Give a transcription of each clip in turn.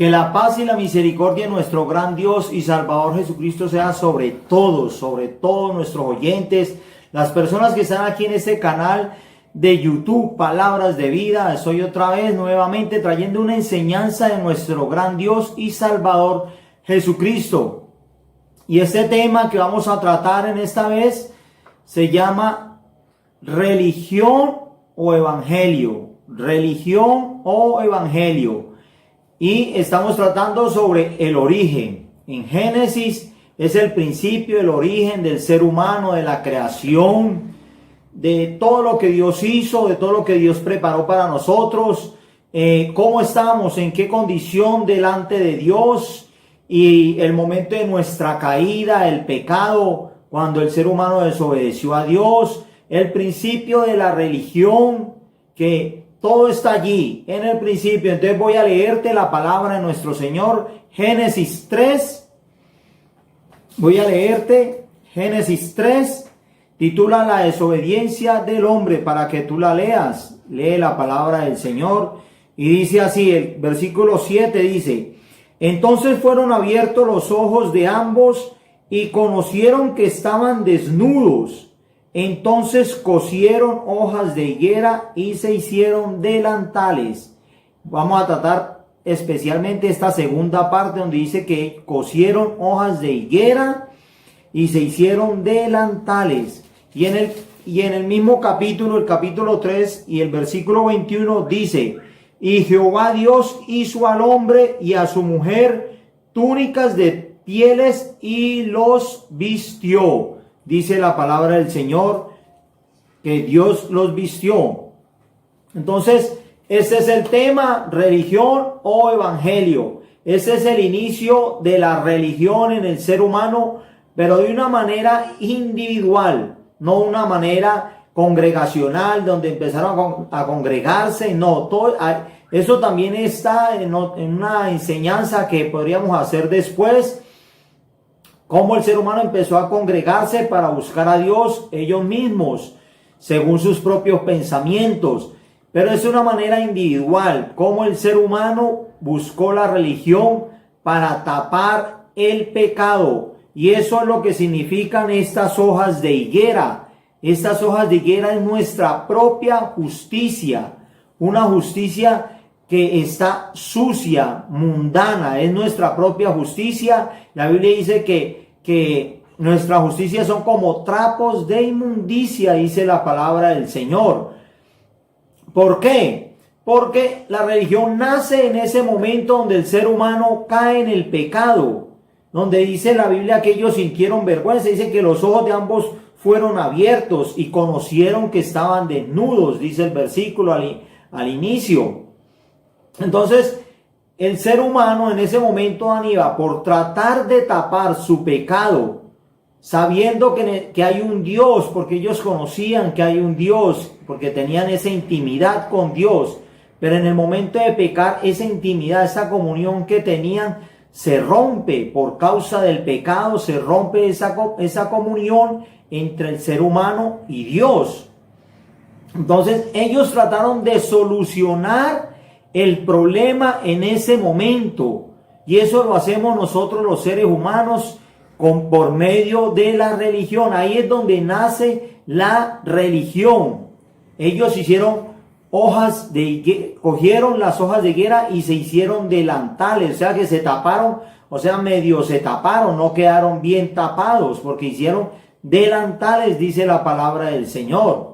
Que la paz y la misericordia de nuestro gran Dios y Salvador Jesucristo sea sobre todos nuestros oyentes, las personas que están aquí en este canal de YouTube, Palabras de Vida. Estoy otra vez nuevamente trayendo una enseñanza de nuestro gran Dios y Salvador Jesucristo. Y este tema que vamos a tratar en esta vez se llama religión o evangelio. Religión o evangelio. Y estamos tratando sobre el origen. En Génesis es el principio, el origen del ser humano, de la creación, de todo lo que Dios hizo, de todo lo que Dios preparó para nosotros, cómo estamos, en qué condición delante de Dios y el momento de nuestra caída, el pecado, cuando el ser humano desobedeció a Dios, el principio de la religión, que todo está allí en el principio. Entonces voy a leerte la palabra de nuestro Señor, Génesis 3. Voy a leerte Génesis 3, titula La desobediencia del hombre, para que tú la leas. Lee la palabra del Señor y dice así, el versículo 7 dice: entonces fueron abiertos los ojos de ambos y conocieron que estaban desnudos. Entonces cosieron hojas de higuera y se hicieron delantales. Vamos a tratar especialmente esta segunda parte donde dice que cosieron hojas de higuera y se hicieron delantales. Y en el mismo capítulo, el capítulo 3 y el versículo 21 dice: y Jehová Dios hizo al hombre y a su mujer túnicas de pieles y los vistió. Dice la palabra del Señor que Dios los vistió. Entonces, este es el tema, religión o evangelio. Ese es el inicio de la religión en el ser humano, pero de una manera individual, no una manera congregacional donde empezaron a congregarse. No, todo, eso también está en una enseñanza que podríamos hacer después. Cómo el ser humano empezó a congregarse para buscar a Dios ellos mismos, según sus propios pensamientos. Pero es una manera individual, cómo el ser humano buscó la religión para tapar el pecado. Y eso es lo que significan estas hojas de higuera. Estas hojas de higuera es nuestra propia justicia. Una justicia que está sucia, mundana, es nuestra propia justicia. La Biblia dice que nuestra justicia son como trapos de inmundicia, dice la palabra del Señor. ¿Por qué? Porque la religión nace en ese momento donde el ser humano cae en el pecado, donde dice la Biblia que ellos sintieron vergüenza. Dice que los ojos de ambos fueron abiertos y conocieron que estaban desnudos, dice el versículo al inicio. Entonces, el ser humano en ese momento, Aníbal, por tratar de tapar su pecado, sabiendo que hay un Dios, porque ellos conocían que hay un Dios, porque tenían esa intimidad con Dios, pero en el momento de pecar, esa intimidad, esa comunión que tenían, se rompe por causa del pecado, se rompe esa comunión entre el ser humano y Dios. Entonces, ellos trataron de solucionar el problema en ese momento, y eso lo hacemos nosotros los seres humanos por medio de la religión. Ahí es donde nace la religión. Ellos hicieron hojas de higuera, cogieron las hojas de higuera y se hicieron delantales, o sea que se taparon, o sea medio se taparon, no quedaron bien tapados, porque hicieron delantales, dice la palabra del Señor.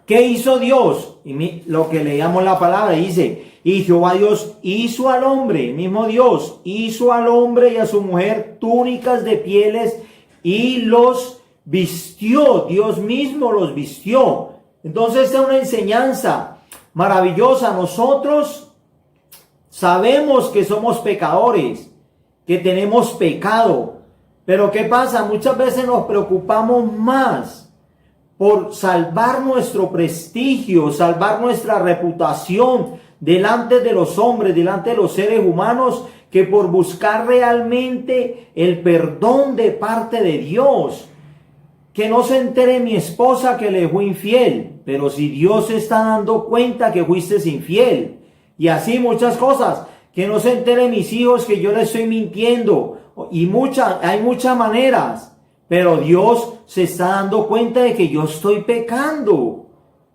¿Qué hizo Dios? Y lo que leíamos la palabra dice: y Jehová Dios hizo al hombre, mismo Dios, hizo al hombre y a su mujer túnicas de pieles y los vistió. Dios mismo los vistió. Entonces esta es una enseñanza maravillosa. Nosotros sabemos que somos pecadores, que tenemos pecado. Pero ¿qué pasa? Muchas veces nos preocupamos más por salvar nuestro prestigio, salvar nuestra reputación delante de los hombres, delante de los seres humanos, que por buscar realmente el perdón de parte de Dios. Que no se entere mi esposa que le fue infiel, pero si Dios se está dando cuenta que fuiste infiel. Y así muchas cosas. que no se enteren mis hijos que yo les estoy mintiendo. Y hay muchas maneras, pero Dios se está dando cuenta de que yo estoy pecando.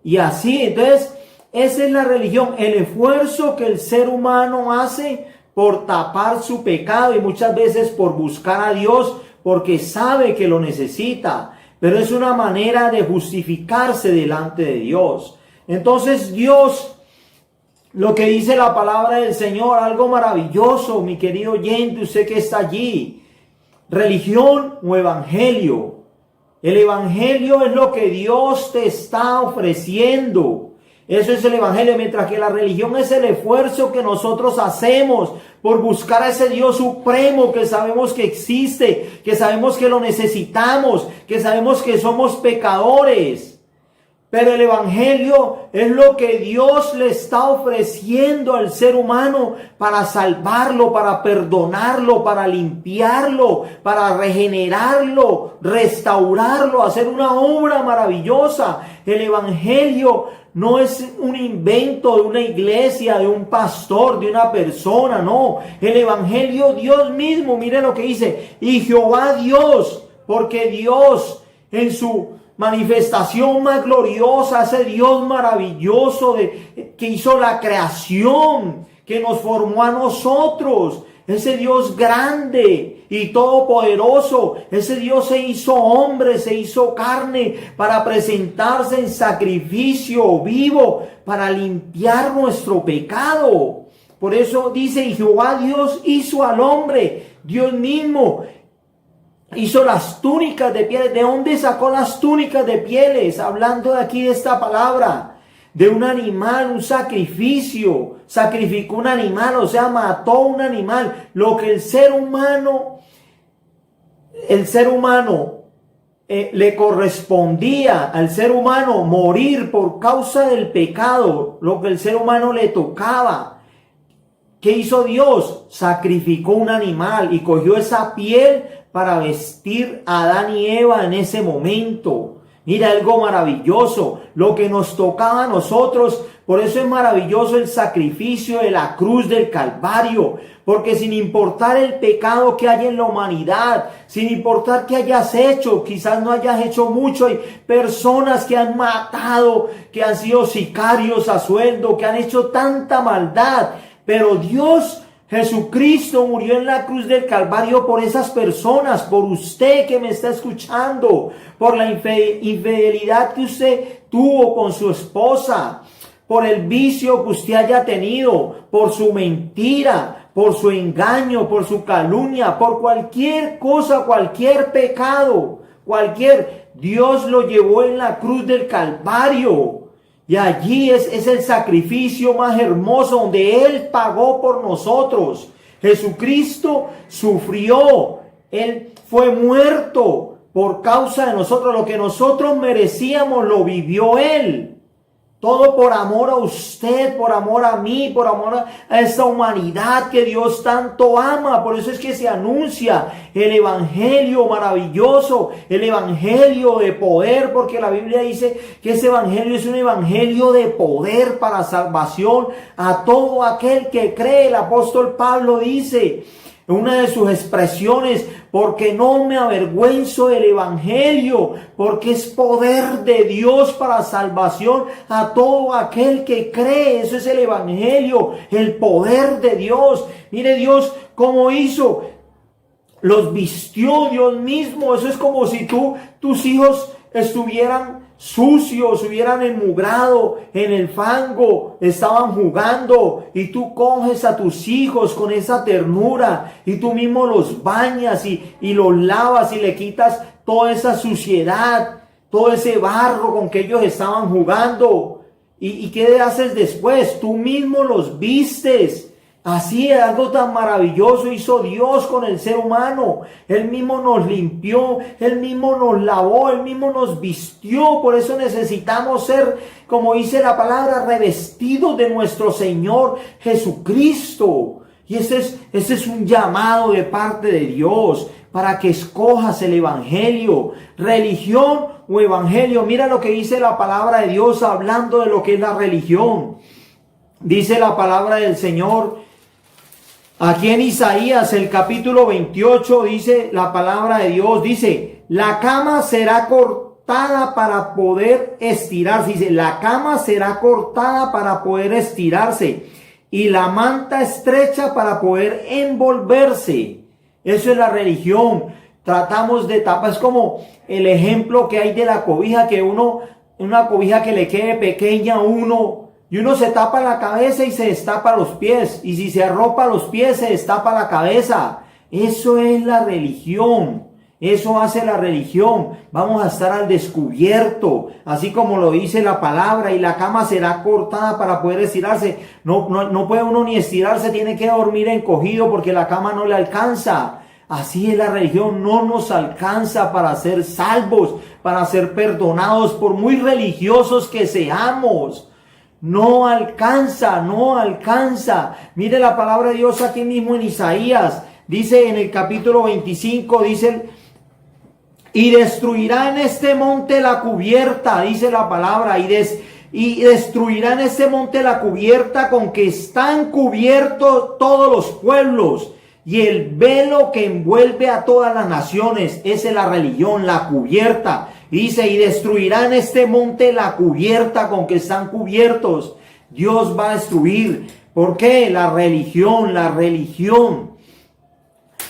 Y así, entonces, esa es la religión, el esfuerzo que el ser humano hace por tapar su pecado y muchas veces por buscar a Dios porque sabe que lo necesita. Pero es una manera de justificarse delante de Dios. Entonces Dios, lo que dice la palabra del Señor, algo maravilloso, mi querido oyente, usted que está allí. Religión o evangelio. El evangelio es lo que Dios te está ofreciendo. Eso es el evangelio, mientras que la religión es el esfuerzo que nosotros hacemos por buscar a ese Dios supremo que sabemos que existe, que sabemos que lo necesitamos, que sabemos que somos pecadores. Pero el evangelio es lo que Dios le está ofreciendo al ser humano para salvarlo, para perdonarlo, para limpiarlo, para regenerarlo, restaurarlo, hacer una obra maravillosa. El evangelio no es un invento de una iglesia, de un pastor, de una persona, no. El evangelio Dios mismo, mire lo que dice, y Jehová Dios, porque Dios en su manifestación más gloriosa, ese Dios maravilloso que hizo la creación, que nos formó a nosotros, ese Dios grande y todopoderoso, ese Dios se hizo hombre, se hizo carne para presentarse en sacrificio vivo, para limpiar nuestro pecado. Por eso dice, y Jehová Dios hizo al hombre, Dios mismo hizo las túnicas de pieles. ¿De dónde sacó las túnicas de pieles? Hablando de aquí de esta palabra, de un animal, un sacrificio. Sacrificó un animal, o sea, mató un animal. Lo que el ser humano le correspondía al ser humano morir por causa del pecado, lo que el ser humano le tocaba. ¿Qué hizo Dios? Sacrificó un animal y cogió esa piel para vestir a Adán y Eva en ese momento. Mira, algo maravilloso, lo que nos tocaba a nosotros. Por eso es maravilloso el sacrificio de la cruz del Calvario, porque sin importar el pecado que hay en la humanidad, sin importar qué hayas hecho, quizás no hayas hecho mucho, hay personas que han matado, que han sido sicarios a sueldo, que han hecho tanta maldad, pero Dios Jesucristo murió en la cruz del Calvario por esas personas, por usted que me está escuchando, por la infidelidad que usted tuvo con su esposa, por el vicio que usted haya tenido, por su mentira, por su engaño, por su calumnia, por cualquier cosa, cualquier pecado, Dios lo llevó en la cruz del Calvario. Y allí es el sacrificio más hermoso donde Él pagó por nosotros. Jesucristo sufrió. Él fue muerto por causa de nosotros. Lo que nosotros merecíamos lo vivió Él. Todo por amor a usted, por amor a mí, por amor a esta humanidad que Dios tanto ama. Por eso es que se anuncia el evangelio maravilloso, el evangelio de poder, porque la Biblia dice que ese evangelio es un evangelio de poder para salvación a todo aquel que cree. El apóstol Pablo dice en una de sus expresiones, porque no me avergüenzo del evangelio, porque es poder de Dios para salvación a todo aquel que cree. Eso es el evangelio, el poder de Dios. Mire Dios cómo hizo, los vistió Dios mismo. Eso es como si tus hijos estuvieran sucios, hubieran enmugrado en el fango, estaban jugando y tú coges a tus hijos con esa ternura y tú mismo los bañas y los lavas y le quitas toda esa suciedad, todo ese barro con que ellos estaban jugando. ¿Y qué haces después? Tú mismo los vistes. Así, algo tan maravilloso hizo Dios con el ser humano. Él mismo nos limpió, Él mismo nos lavó, Él mismo nos vistió. Por eso necesitamos ser, como dice la palabra, revestidos de nuestro Señor Jesucristo. Y ese es un llamado de parte de Dios para que escojas el evangelio, religión o evangelio. Mira lo que dice la palabra de Dios hablando de lo que es la religión. Dice la palabra del Señor Aquí en Isaías, el capítulo 28, dice la palabra de Dios, dice, la cama será cortada para poder estirarse. Dice, la cama será cortada para poder estirarse y la manta estrecha para poder envolverse. Eso es la religión. Tratamos de tapar, es como el ejemplo que hay de la cobija, que una cobija que le quede pequeña a uno, y uno se tapa la cabeza y se destapa los pies. Y si se arropa los pies, se destapa la cabeza. Eso es la religión. Eso hace la religión. Vamos a estar al descubierto, así como lo dice la palabra. Y la cama será cortada para poder estirarse. No puede uno ni estirarse, tiene que dormir encogido porque la cama no le alcanza. Así es la religión, no nos alcanza para ser salvos, para ser perdonados, por muy religiosos que seamos. No alcanza, no alcanza. Mire la palabra de Dios aquí mismo en Isaías. Dice en el capítulo 25, dice, y destruirá en este monte la cubierta, dice la palabra, y destruirá en este monte la cubierta con que están cubiertos todos los pueblos. Y el velo que envuelve a todas las naciones, esa es la religión, la cubierta. Dice, y destruirá en este monte la cubierta con que están cubiertos. Dios va a destruir. ¿Por qué? La religión, la religión.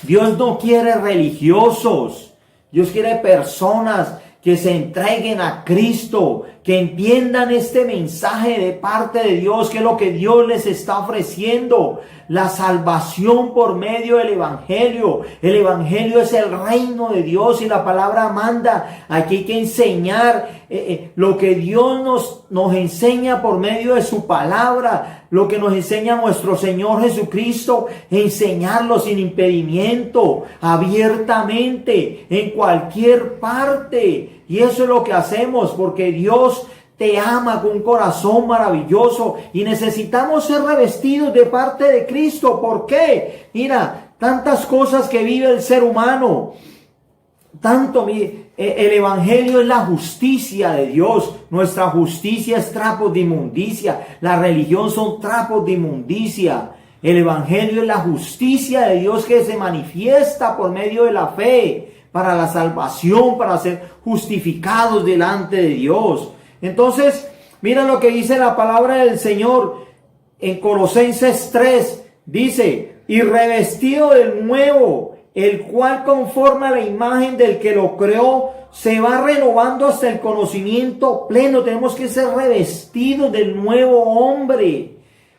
Dios no quiere religiosos. Dios quiere personas que se entreguen a Cristo, que entiendan este mensaje de parte de Dios, que es lo que Dios les está ofreciendo, la salvación por medio del Evangelio. El Evangelio es el reino de Dios y la palabra manda. Aquí hay que enseñar lo que Dios nos enseña por medio de su palabra, lo que nos enseña nuestro Señor Jesucristo, enseñarlo sin impedimento, abiertamente, en cualquier parte. Y eso es lo que hacemos porque Dios te ama con un corazón maravilloso y necesitamos ser revestidos de parte de Cristo. ¿Por qué? Mira, tantas cosas que vive el ser humano. El Evangelio es la justicia de Dios. Nuestra justicia es trapos de inmundicia. La religión son trapos de inmundicia. El Evangelio es la justicia de Dios que se manifiesta por medio de la fe para la salvación, para ser justificados delante de Dios. Entonces, mira lo que dice la palabra del Señor en Colosenses 3. Dice, y revestido del nuevo, el cual conforme a la imagen del que lo creó, se va renovando hasta el conocimiento pleno. Tenemos que ser revestidos del nuevo hombre.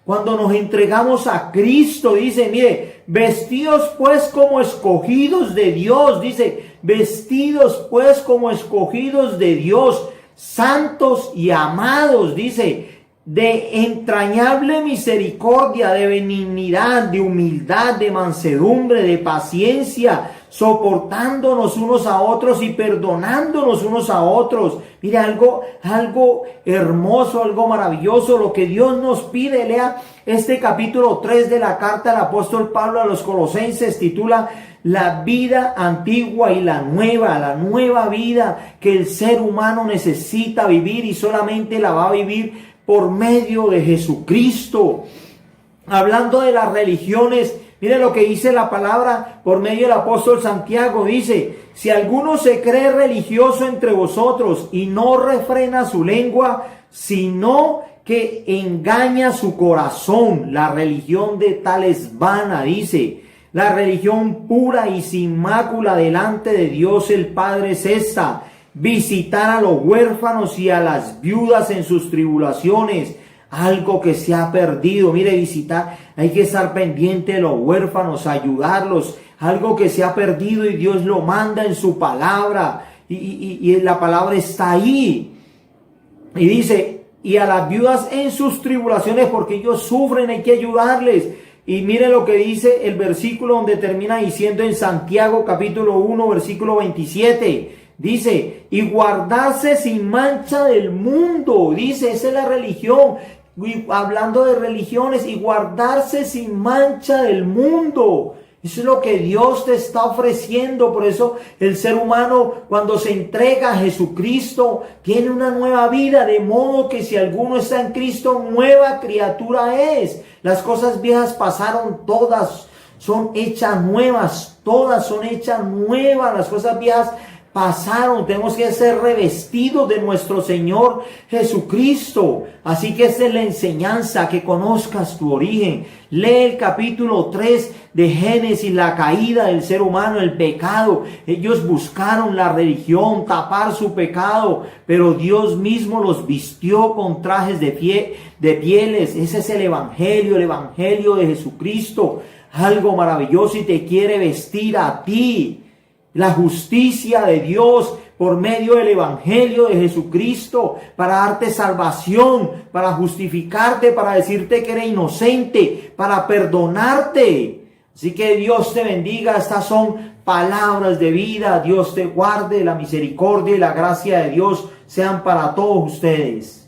Cuando nos entregamos a Cristo, dice, mire, vestidos pues como escogidos de Dios. Dice, vestidos pues como escogidos de Dios, santos y amados, dice, de entrañable misericordia, de benignidad, de humildad, de mansedumbre, de paciencia, soportándonos unos a otros y perdonándonos unos a otros. Mira, algo hermoso, algo maravilloso, lo que Dios nos pide. Lea este capítulo 3 de la carta del apóstol Pablo a los Colosenses, titula La vida antigua y la nueva vida que el ser humano necesita vivir y solamente la va a vivir por medio de Jesucristo. Hablando de las religiones, mire lo que dice la palabra por medio del apóstol Santiago. Dice, si alguno se cree religioso entre vosotros y no refrena su lengua, sino que engaña su corazón, la religión de tal es vana, dice. La religión pura y sin mácula delante de Dios el Padre es esta: visitar a los huérfanos y a las viudas en sus tribulaciones. Algo que se ha perdido. Mire, visitar, hay que estar pendiente de los huérfanos, ayudarlos. Algo que se ha perdido y Dios lo manda en su palabra. Y la palabra está ahí. Y dice, y a las viudas en sus tribulaciones, porque ellos sufren, hay que ayudarles. Y mire lo que dice el versículo donde termina diciendo en Santiago capítulo 1, versículo 27. Dice, y guardarse sin mancha del mundo. Dice, esa es la religión. Y hablando de religiones, y guardarse sin mancha del mundo. Eso es lo que Dios te está ofreciendo. Por eso el ser humano, cuando se entrega a Jesucristo, tiene una nueva vida. De modo que si alguno está en Cristo, nueva criatura es. Las cosas viejas pasaron todas. son hechas nuevas, todas son hechas nuevas, las cosas viejas pasaron. Tenemos que ser revestidos de nuestro Señor Jesucristo. Así que esta es la enseñanza, que conozcas tu origen. Lee el capítulo 3 de Génesis, la caída del ser humano, el pecado. Ellos buscaron la religión, tapar su pecado, pero Dios mismo los vistió con trajes de pieles. Ese es el Evangelio de Jesucristo. Algo maravilloso, y te quiere vestir a ti. La justicia de Dios por medio del Evangelio de Jesucristo, para darte salvación, para justificarte, para decirte que eres inocente, para perdonarte. Así que Dios te bendiga. Estas son palabras de vida. Dios te guarde. La misericordia y la gracia de Dios sean para todos ustedes.